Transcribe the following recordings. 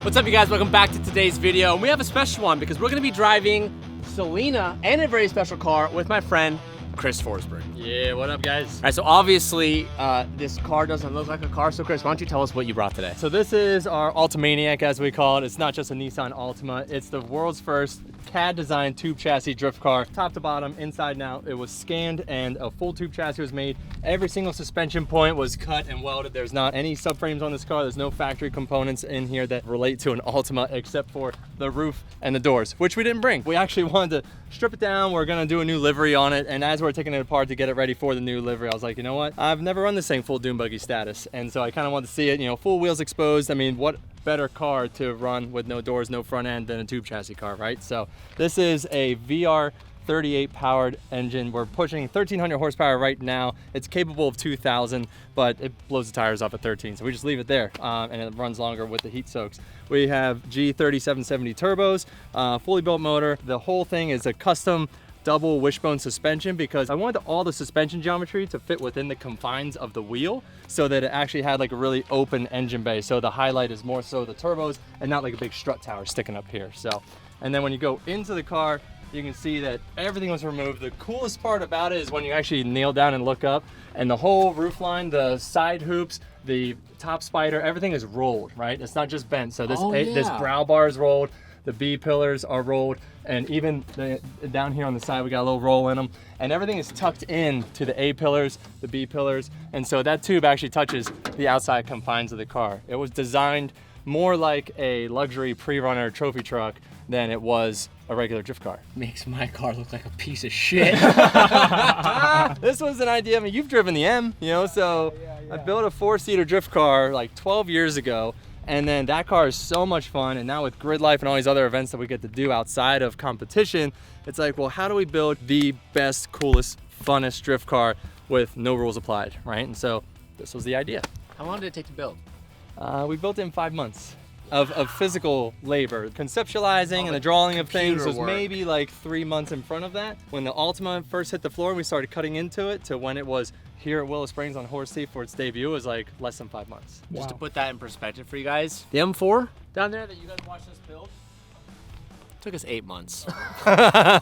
What's up, you guys? Welcome back to today's video. And we have a special one because we're going to be driving Selena and a very special car with my friend Chris Forsberg. Yeah, what up, guys? All right, so obviously this car doesn't look like a car. So Chris, why don't you tell us what you brought today? So this is our Maniac, as we call it. It's not just a Nissan Altima. It's the world's first CAD designed tube chassis drift car. Top to bottom, inside and out. It was scanned and a full tube chassis was made. Every single suspension point was cut and welded. There's not any subframes on this car. There's no factory components in here that relate to an Altima except for the roof and the doors, which we didn't bring. We actually wanted to strip it down. We're gonna do a new livery on it. And as we're taking it apart to get it ready for the new livery, I was like, you know what? I've never run this thing full dune buggy status. And so I kind of wanted to see it, you know, full wheels exposed. I mean, what better car to run with no doors, no front end than a tube chassis car, right? So this is a VR38 powered engine. We're pushing 1,300 horsepower right now. It's capable of 2,000, but it blows the tires off at 13. So we just leave it there and it runs longer with the heat soaks. We have G3770 turbos, fully built motor. The whole thing is a custom double wishbone suspension because I wanted all the suspension geometry to fit within the confines of the wheel so that it actually had like a really open engine bay. So the highlight is more so the turbos and not like a big strut tower sticking up here. So, and then when you go into the car, you can see that everything was removed. The coolest part about it is when you actually kneel down and look up and the whole roof line, the side hoops, the top spider, everything is rolled, right? It's not just bent. So this, this brow bar is rolled. The B pillars are rolled, and even down here on the side, we got a little roll in them, and everything is tucked in to the A pillars, the B pillars, and so that tube actually touches the outside confines of the car. It was designed more like a luxury pre-runner trophy truck than it was a regular drift car. Makes my car look like a piece of shit. This was an idea. I mean, you've driven the M, you know, so I built a 4-seater drift car like 12 years ago. And then that car is so much fun. And now with Grid Life and all these other events that we get to do outside of competition, it's like, well, how do we build the best, coolest, funnest drift car with no rules applied, right? And so this was the idea. How long did it take to build? We built it in 5 months of physical labor. Conceptualizing and the drawing of things was maybe like 3 months in front of that. When the Altima first hit the floor and we started cutting into it to when it was here at Willow Springs on Horse Thief for its debut, was like less than 5 months. Wow. Just to put that in perspective for you guys, the M4 down there that you guys watched us build took us 8 months. Yeah.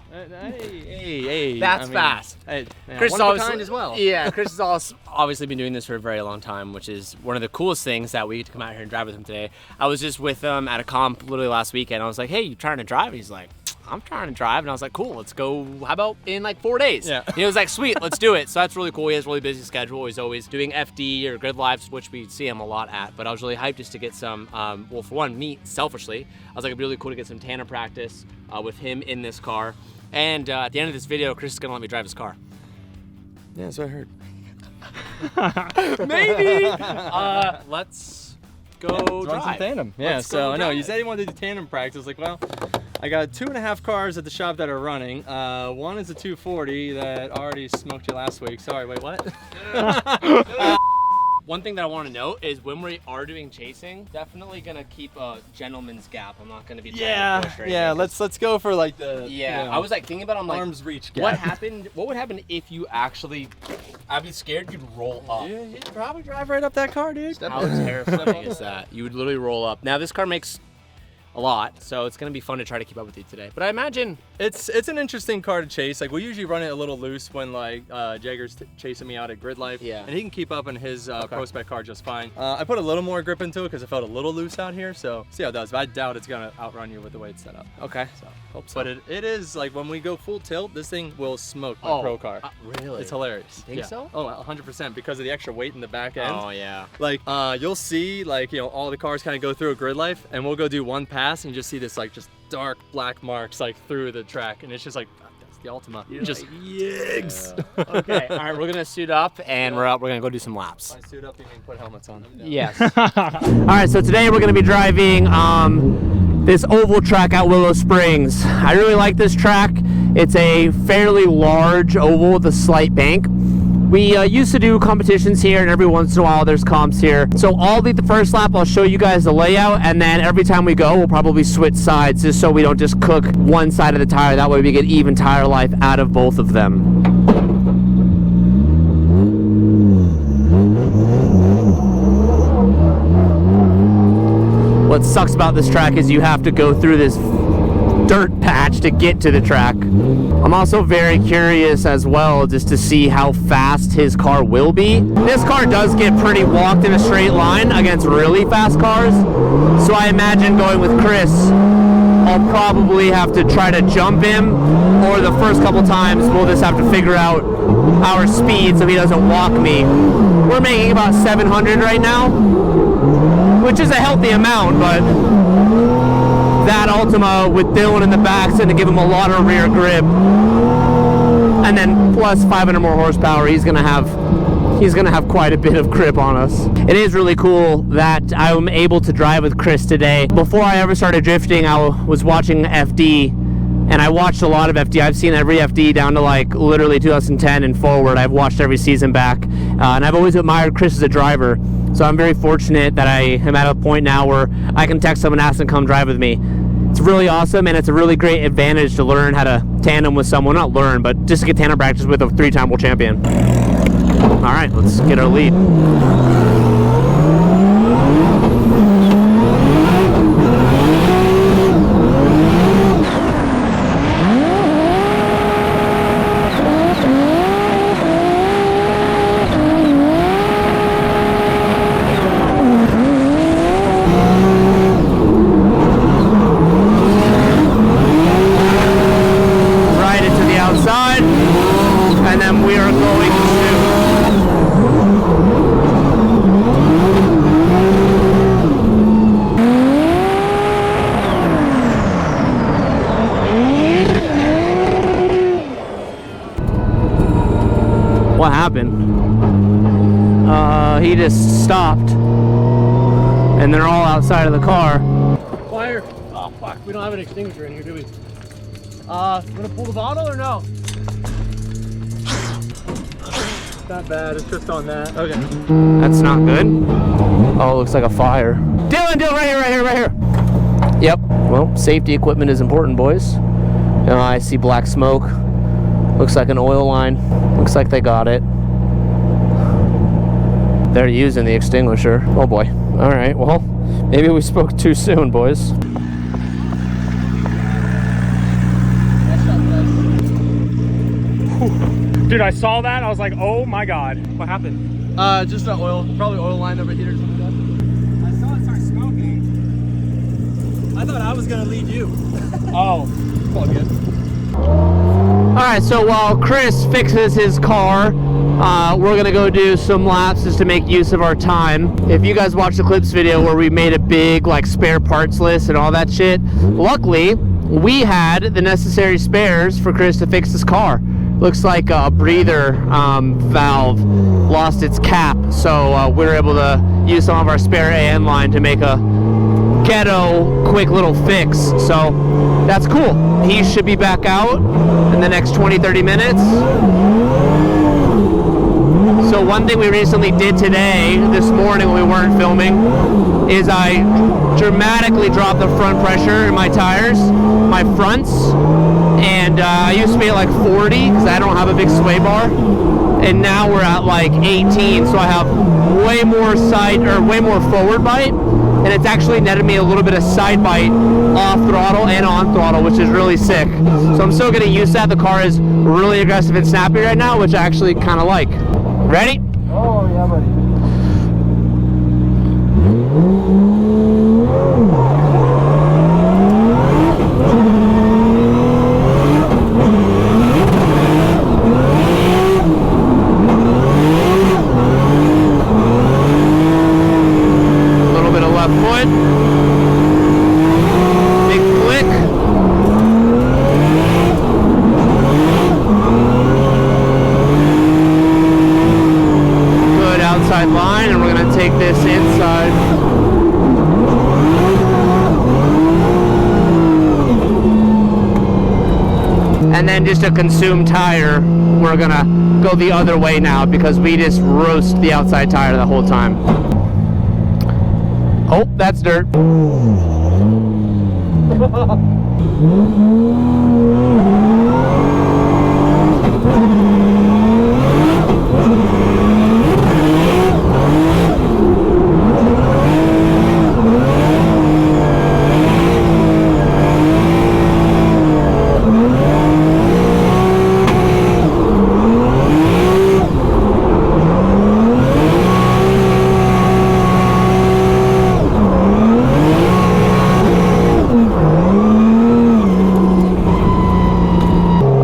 Hey, that's fast. Hey, Chris one of a kind as well. Yeah, Chris has obviously been doing this for a very long time, which is one of the coolest things that we get to come out here and drive with him today. I was just with him at a comp literally last weekend. I was like, hey, you trying to drive? And he's like, I'm trying to drive. And I was like, cool, let's go. How about in like 4 days? Yeah. He was like, sweet, let's do it. So that's really cool. He has a really busy schedule. He's always doing FD or Grid Lives, which we see him a lot at. But I was really hyped just to get some, well, for one, me, selfishly, I was like, it'd be really cool to get some tandem practice with him in this car. And at the end of this video, Chris is gonna let me drive his car. Yeah, that's what I heard. Maybe. Let's go run some tandem. Yeah, so I know you said you wanted to do tandem practice. I was like, well, I got 2.5 cars at the shop that are running. One is a 240 that already smoked you last week. Sorry, wait, what? One thing that I want to note is when we are doing chasing, definitely gonna keep a gentleman's gap. I'm not gonna be trying to push or anything. Yeah. Let's go for like the You know, I was like thinking about, I'm like, arm's reach gap. What would happen if you actually? I'd be scared you'd roll up. Yeah, you'd probably drive right up that car, dude. How terrifying is that? You would literally roll up. Now this car makes a lot, so it's gonna be fun to try to keep up with you today. But I imagine it's an interesting car to chase. Like we usually run it a little loose when like Jagger's chasing me out at Grid Life. Yeah. And he can keep up in his Pro Spec car just fine. I put a little more grip into it because it felt a little loose out here. So see how it does. But I doubt it's gonna outrun you with the way it's set up. Okay. So hope so. But it is like when we go full tilt, this thing will smoke my Pro car. Really? It's hilarious. You think so? Oh, 100% because of the extra weight in the back end. Oh yeah. Like you'll see like, you know, all the cars kind of go through a Grid Life and we'll go do one pass and you just see this like just dark black marks like through the track and it's just like that's the Altima. Just yigs. Yeah. Okay. All right, we're gonna suit up and we're gonna go do some laps. By suit up, you mean put helmets on. Yes. All right, so today we're gonna be driving this oval track at Willow Springs. I really like this track. It's a fairly large oval with a slight bank. We used to do competitions here, and every once in a while there's comps here. So I'll lead the first lap, I'll show you guys the layout, and then every time we go, we'll probably switch sides just so we don't just cook one side of the tire. That way we get even tire life out of both of them. What sucks about this track is you have to go through this dirt patch to get to the track. I'm also very curious as well just to see how fast his car will be. This car does get pretty walked in a straight line against really fast cars, so I imagine going with Chris, I'll probably have to try to jump him, or the first couple times we'll just have to figure out our speed so he doesn't walk me. We're making about 700 right now, which is a healthy amount, but that Altima with Dylan in the back's going to give him a lot of rear grip, and then plus 500 more horsepower, he's going to have quite a bit of grip on us. It is really cool that I'm able to drive with Chris today. Before I ever started drifting, I was watching FD, and I watched a lot of FD. I've seen every FD down to like literally 2010 and forward. I've watched every season back, and I've always admired Chris as a driver. So I'm very fortunate that I am at a point now where I can text someone and ask them to come drive with me. It's really awesome, and it's a really great advantage to learn how to tandem with someone. Not learn, but just to get tandem practice with a 3-time world champion. All right, let's get our lead. What happened? He just stopped, and they're all outside of the car. Fire! Oh fuck, we don't have an extinguisher in here, do we? Gonna pull the bottle or no? Not bad, it's just on that. Okay. That's not good. Oh, it looks like a fire. Dylan, right here. Yep. Well, safety equipment is important, boys. I see black smoke. Looks like an oil line. Looks like they got it. They're using the extinguisher. Oh boy. All right, well, maybe we spoke too soon, boys. Dude, I saw that. I was like, oh my god. What happened? Just an oil, probably oil line overheated or something like that. I saw it start smoking. I thought I was gonna lead you. Oh. All good. All right, so while Chris fixes his car, we're gonna go do some laps just to make use of our time. If you guys watched the clips video where we made a big like spare parts list and all that shit, luckily we had the necessary spares for Chris to fix his car. Looks like a breather valve lost its cap, so we were able to use some of our spare AN line to make a ghetto quick little fix. So that's cool. He should be back out in the next 20-30 minutes. So one thing we recently did this morning when we weren't filming, is I dramatically dropped the front pressure in my tires, my fronts, and I used to be at like 40 because I don't have a big sway bar, and now we're at like 18, so I have way more forward bite, and it's actually netted me a little bit of side bite off throttle and on throttle, which is really sick. So I'm still getting used to that. The car is really aggressive and snappy right now, which I actually kind of like. Ready? Oh yeah, buddy. Line, and we're going to take this inside. And then just a consumed tire, we're going to go the other way now because we just roast the outside tire the whole time. Oh, that's dirt.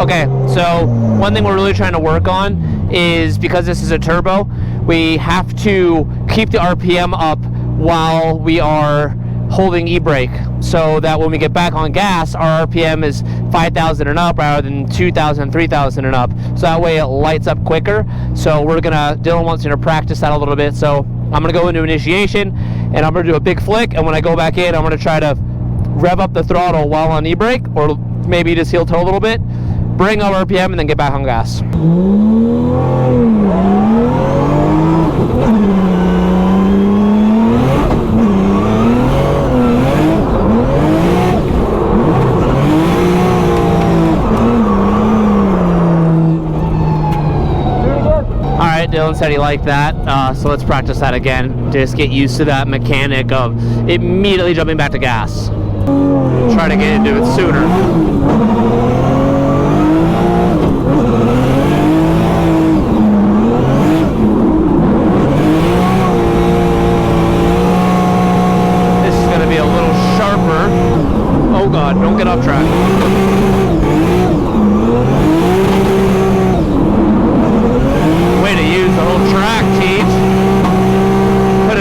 Okay, so one thing we're really trying to work on is, because this is a turbo, we have to keep the RPM up while we are holding e-brake, so that when we get back on gas, our RPM is 5,000 and up rather than 2,000, 3,000 and up. So that way it lights up quicker. So Dylan wants me to practice that a little bit. So I'm gonna go into initiation and I'm gonna do a big flick, and when I go back in, I'm gonna try to rev up the throttle while on e-brake, or maybe just heel toe a little bit, bring up RPM, and then get back on gas. Dylan said he liked that, so let's practice that again. Just get used to that mechanic of immediately jumping back to gas. Try to get into it sooner. This is going to be a little sharper. Oh God, don't get off track.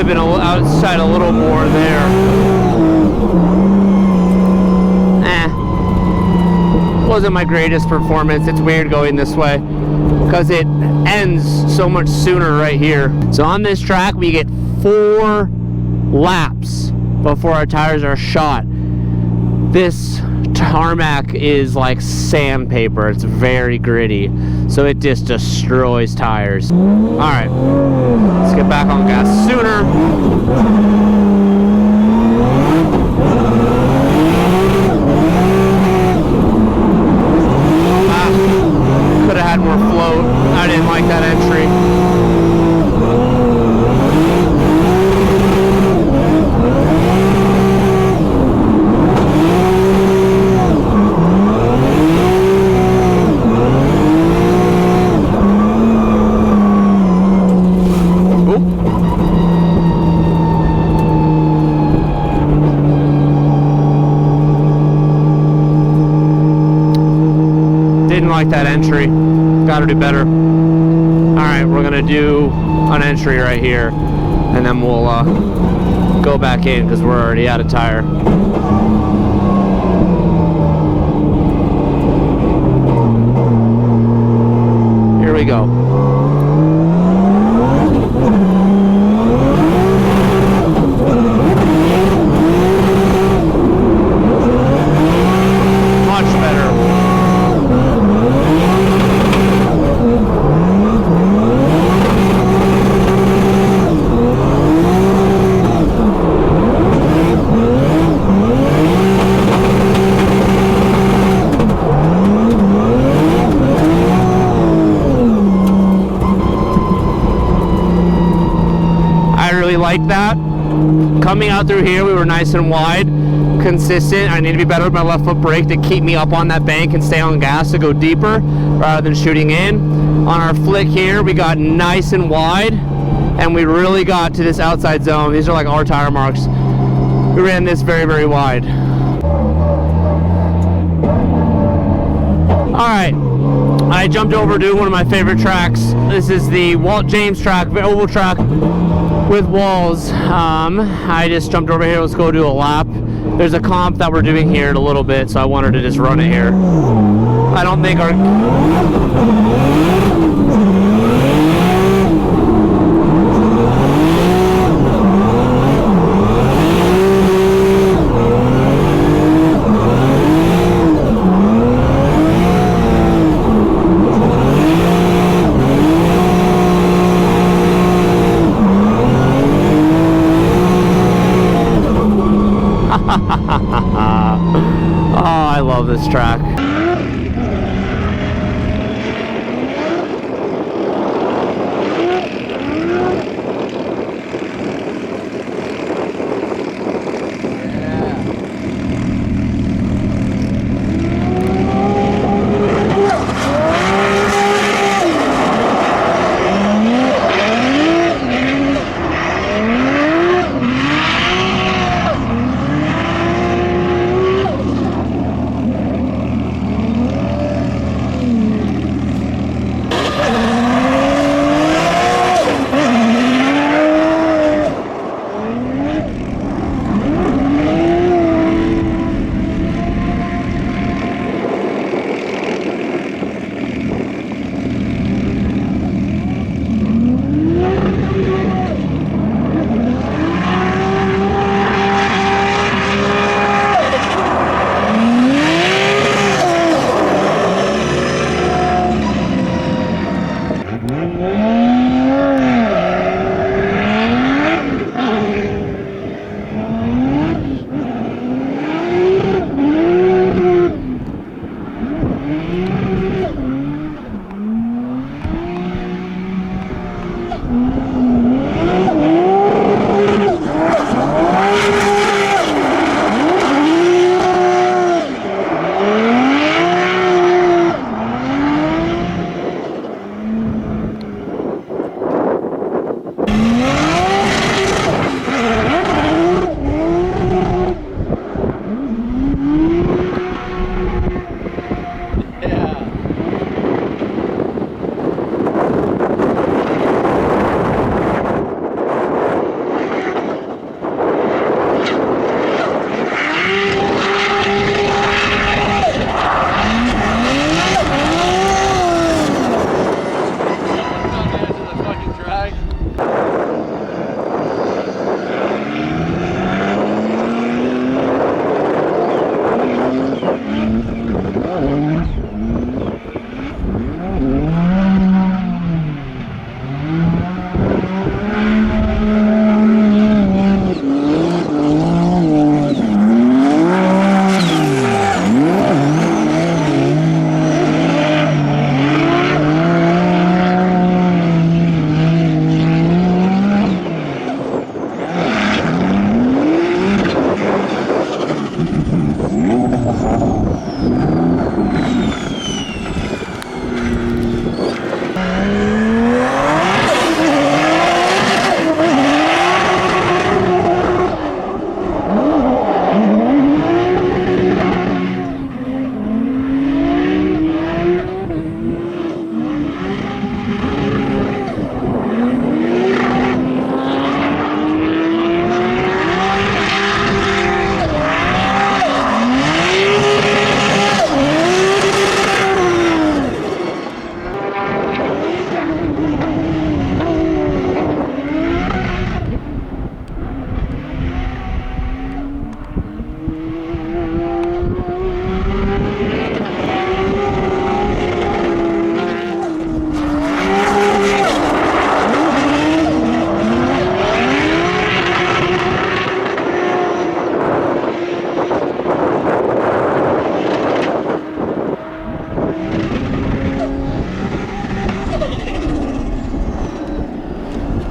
Been outside a little more there. Wasn't my greatest performance. It's weird going this way because it ends so much sooner right here. So on this track we get 4 laps before our tires are shot. This tarmac is like sandpaper. It's very gritty, so it just destroys tires. All right, let's get back on gas sooner. Could have had more float. I didn't like that entry. Like that entry, gotta do better. All right, we're gonna do an entry right here, and then we'll go back in because we're already out of tire. Here we go. Much better. Like that. Coming out through here, we were nice and wide, consistent. I need to be better with my left foot brake to keep me up on that bank and stay on gas to go deeper rather than shooting in. On our flick here, we got nice and wide, and we really got to this outside zone. These are like our tire marks. We ran this very, very wide. All right, I jumped over to one of my favorite tracks. This is the Walt James track, oval track with walls. I just jumped over here. Let's go do a lap. There's a comp that we're doing here in a little bit, so I wanted to just run it here. I don't think our... Oh, I love this track.